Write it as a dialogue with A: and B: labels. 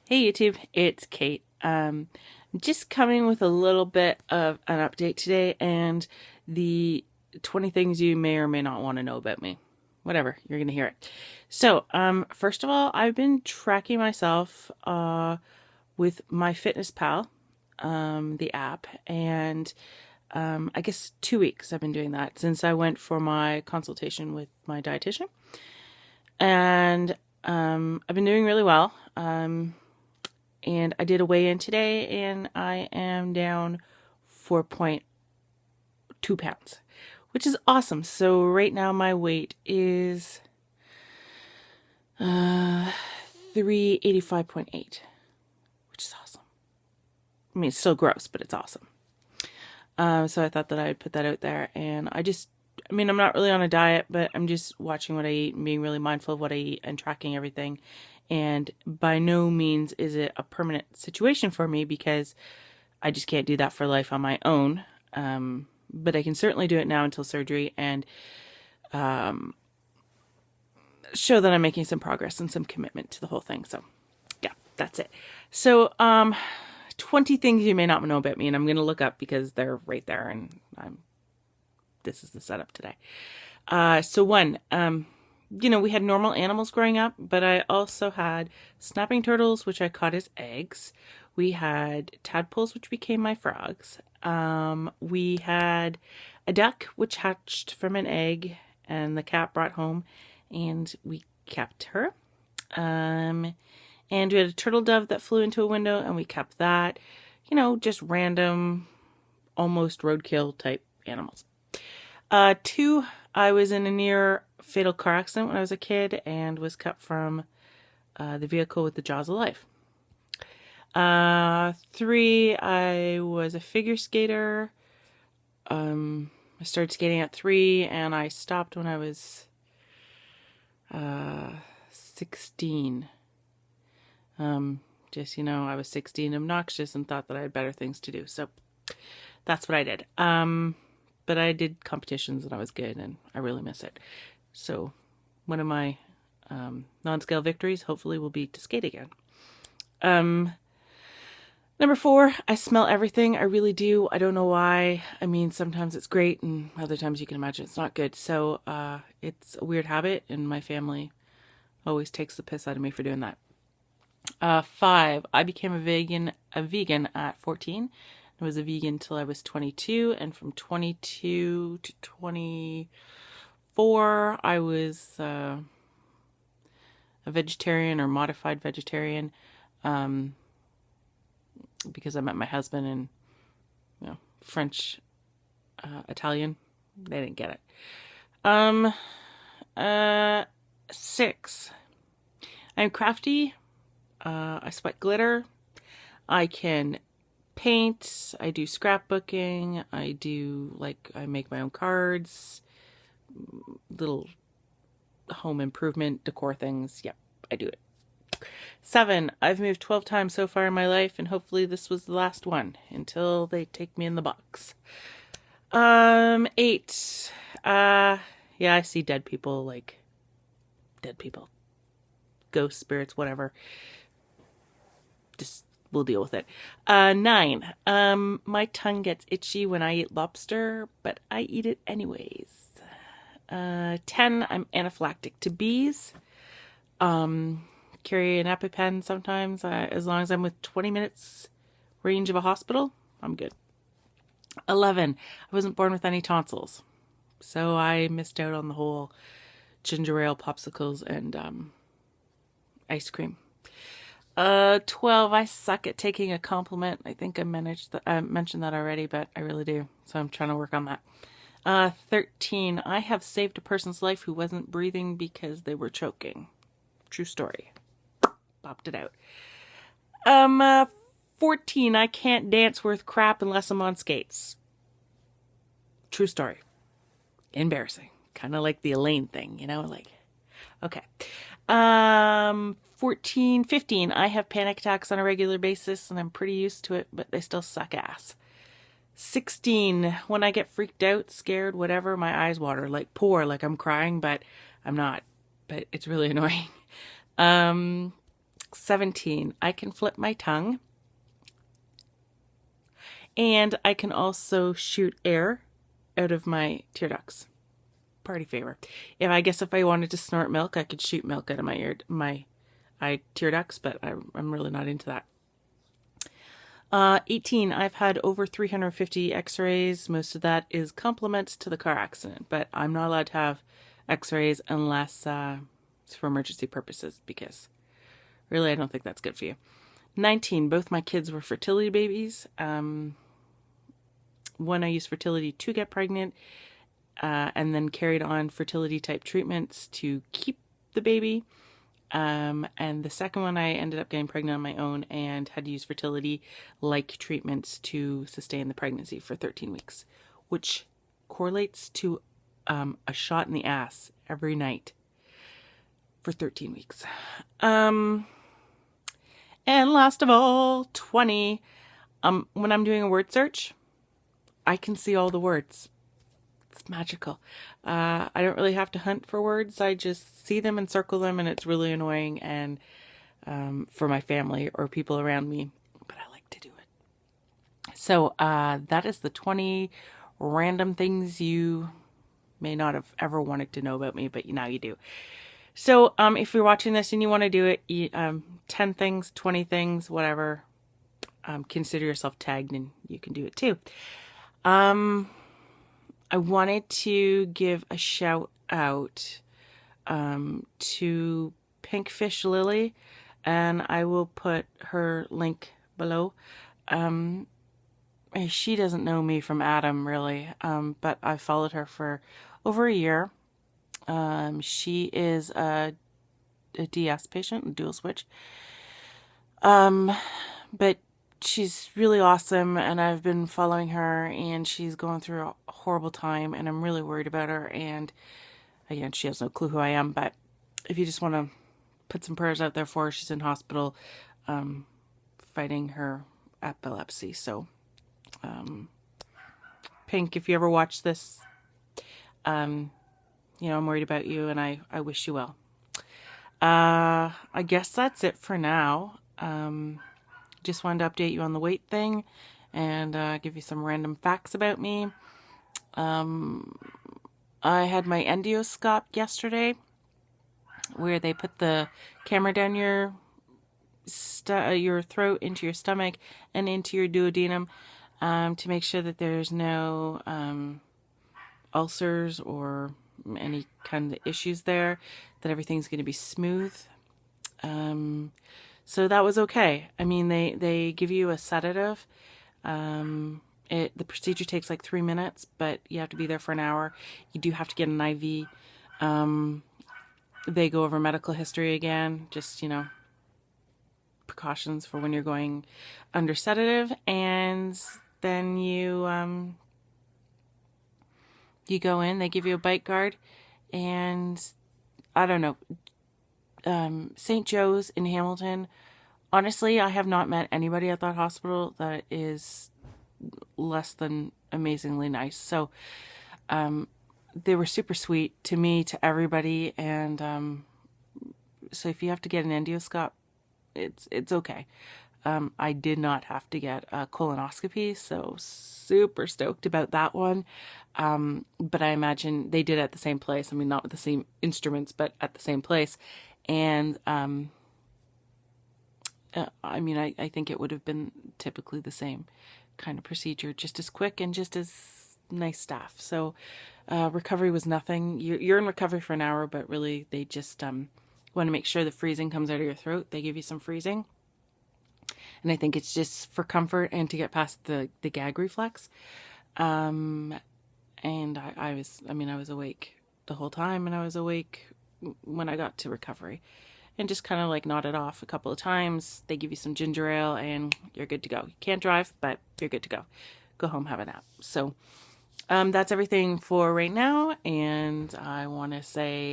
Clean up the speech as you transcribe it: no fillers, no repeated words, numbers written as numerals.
A: Hey YouTube, it's Kate. Just coming with a little bit of an update today and the 20 things you may or may not want to know about me. Whatever, you're gonna hear it. So, first of all, I've been tracking myself with MyFitnessPal, the app, and I guess 2 weeks I've been doing that since I went for my consultation with my dietitian, and I've been doing really well. And I did a weigh in today and I am down 4.2 pounds, which is awesome. So right now my weight is 385.8, which is awesome. I mean, it's still gross, but it's awesome. So I thought that I'd put that out there. And I'm not really on a diet, but I'm just watching what I eat and being really mindful of what I eat and tracking everything. And by no means is it a permanent situation for me because I just can't do that for life on my own. But I can certainly do it now until surgery and show that I'm making some progress and some commitment to the whole thing. So, yeah, that's it. So, 20 things you may not know about me, and I'm going to look up because they're right there, and this is the setup today. So one, we had normal animals growing up, but I also had snapping turtles, which I caught as eggs. We had tadpoles, which became my frogs. We had a duck, which hatched from an egg, and the cat brought home, and we kept her. And we had a turtle dove that flew into a window, and we kept that. Just random, almost roadkill type animals. Two, I was in a near fatal car accident when I was a kid and was cut from the vehicle with the jaws of life. Three, I was a figure skater. I started skating at 3 and I stopped when I was 16. I was 16, obnoxious, and thought that I had better things to do. So that's what I did. But I did competitions and I was good and I really miss it. So one of my non-scale victories hopefully will be to skate again. Number 4, I smell everything. I really do. I don't know why. I mean, sometimes it's great and other times you can imagine it's not good. So it's a weird habit and my family always takes the piss out of me for doing that. 5, I became a vegan at 14. I was a vegan till I was 22, and from 22 to 24, I was a vegetarian or modified vegetarian because I met my husband and, French, Italian. They didn't get it. 6, I'm crafty. I sweat glitter. I can paint. I do scrapbooking. I make my own cards, little home improvement decor things. Yep, I do it. 7, I've moved 12 times so far in my life, and hopefully this was the last one until they take me in the box. 8, I see dead people, ghost spirits, whatever. Just we'll deal with it. 9, my tongue gets itchy when I eat lobster, but I eat it anyways. 10, I'm anaphylactic to bees. Carry an EpiPen sometimes. As long as I'm with 20 minutes range of a hospital, I'm good. 11, I wasn't born with any tonsils, so I missed out on the whole ginger ale, popsicles, and ice cream. 12, I suck at taking a compliment. I think I mentioned that already, but I really do. So I'm trying to work on that. 13, I have saved a person's life who wasn't breathing because they were choking. True story. Popped it out. 14, I can't dance worth crap unless I'm on skates. True story. Embarrassing. Kind of like the Elaine thing, okay. 15, I have panic attacks on a regular basis and I'm pretty used to it, but they still suck ass. 16, when I get freaked out, scared, whatever, my eyes water, pour, I'm crying, but I'm not. But it's really annoying. 17, I can flip my tongue. And I can also shoot air out of my tear ducts. Party favor. If I wanted to snort milk, I could shoot milk out of my tear ducts, but I'm really not into that. 18, I've had over 350 x-rays. Most of that is compliments to the car accident, but I'm not allowed to have x-rays unless it's for emergency purposes, because really I don't think that's good for you. 19, both my kids were fertility babies. One I used fertility to get pregnant, and then carried on fertility type treatments to keep the baby. And the second one, I ended up getting pregnant on my own and had to use fertility-like treatments to sustain the pregnancy for 13 weeks, which correlates to a shot in the ass every night for 13 weeks. And last of all, 20, when I'm doing a word search, I can see all the words. It's magical. I don't really have to hunt for words. I just see them and circle them, and it's really annoying and for my family or people around me, but I like to do it. So that is the 20 random things you may not have ever wanted to know about me, but now you do. So if you're watching this and you want to do it, 10 things, 20 things, whatever, consider yourself tagged and you can do it too. I wanted to give a shout out to Pinkfish Lily, and I will put her link below. She doesn't know me from Adam, really, but I followed her for over a year. She is a DS patient, a dual switch, but she's really awesome, and I've been following her, and she's going through a horrible time, and I'm really worried about her. And again, she has no clue who I am, but if you just want to put some prayers out there for her, she's in hospital fighting her epilepsy. So Pink, if you ever watch this, I'm worried about you, and I wish you well. I guess that's it for now. Just wanted to update you on the weight thing and give you some random facts about me. I had my endoscope yesterday, where they put the camera down your throat into your stomach and into your duodenum to make sure that there's no ulcers or any kind of issues there, that everything's going to be smooth. So that was okay. I mean, they give you a sedative. The procedure takes like 3 minutes, but you have to be there for an hour. You do have to get an IV. They go over medical history again, just, precautions for when you're going under sedative. And then you go in, they give you a bite guard, and I don't know. St. Joe's in Hamilton, honestly, I have not met anybody at that hospital that is less than amazingly nice. So they were super sweet to me, to everybody, and so if you have to get an endoscope, it's okay. I did not have to get a colonoscopy, so super stoked about that one. But I imagine they did at the same place. I mean, not with the same instruments, but at the same place. And I think it would have been typically the same kind of procedure, just as quick and just as nice staff. So recovery was nothing. You're in recovery for an hour, but really they just want to make sure the freezing comes out of your throat. They give you some freezing. And I think it's just for comfort and to get past the gag reflex. And I was awake the whole time, and I was awake when I got to recovery, and just kind of like nodded off a couple of times. They give you some ginger ale and you're good to go. You can't drive, but you're good to go. Go home, have a nap. So that's everything for right now. And I want to say